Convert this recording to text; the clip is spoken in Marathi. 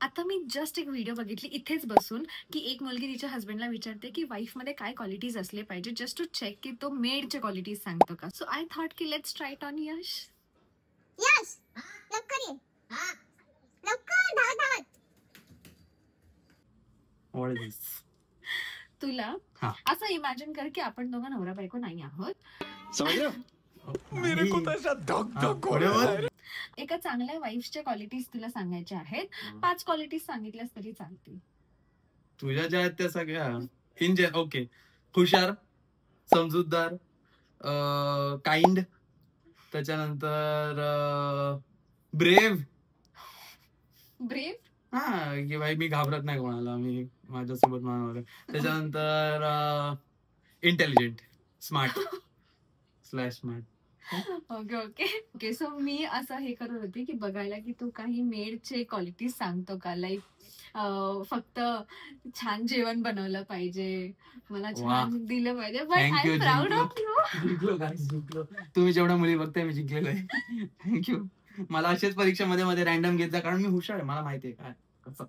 आता मी जस्ट एक व्हिडिओ बघितली इथेच बसून, की एक मुलगी तिच्या हसबंडला विचारते, की वाईफमध्ये काय क्वालिटीज असले पाहिजे जस्ट टू चेक की तो मेडचे क्वालिटीज सांगतो का. सो आय थॉट की लेट्स ट्राय इट ऑन यश. यश लवकर ये. लवकर धाव. What is this? तुला हा. असं इमॅजिन कर की आपण दोघं नवरा बायको नाही आहोत. समझ रहे हो? मेरे को तो ऐसा धक धक हो रहा है. एका चांगल्या वाईफच्या क्वालिटीज तुला सांगायच्या आहेत. 5 क्वालिटीज सांगितल्यास तरी चालतील. तुझ्या ज्या आहेत त्या सगळ्या हिंज. ओके. हुशार, समजूतदार, काइंड, त्याच्यानंतर ब्रेव्ह. ब्रेव्ह हा, की भाई मी घाबरत नाही कोणाला, मी माझ्यासोबत मानवर. त्याच्यानंतर intelligent, smart /smart. Okay okay okay. So मी असं हे करत होते की बघायला की तू काही मेडचे क्वालिटीज सांगतो का. लाईक फक्त छान जेवण बनवलं पाहिजे, मला छान दिलं पाहिजे. But I am proud of you. जिंकलो गाईस, जिंकलो. तुम्ही जेवढ्या मुली बघताय मी जिंकलेलो आहे. थँक्यू. मला अशाच परीक्षा मध्ये रॅन्डम घेत जा, कारण मी हुशार आहे, मला माहिती आहे काय कसं.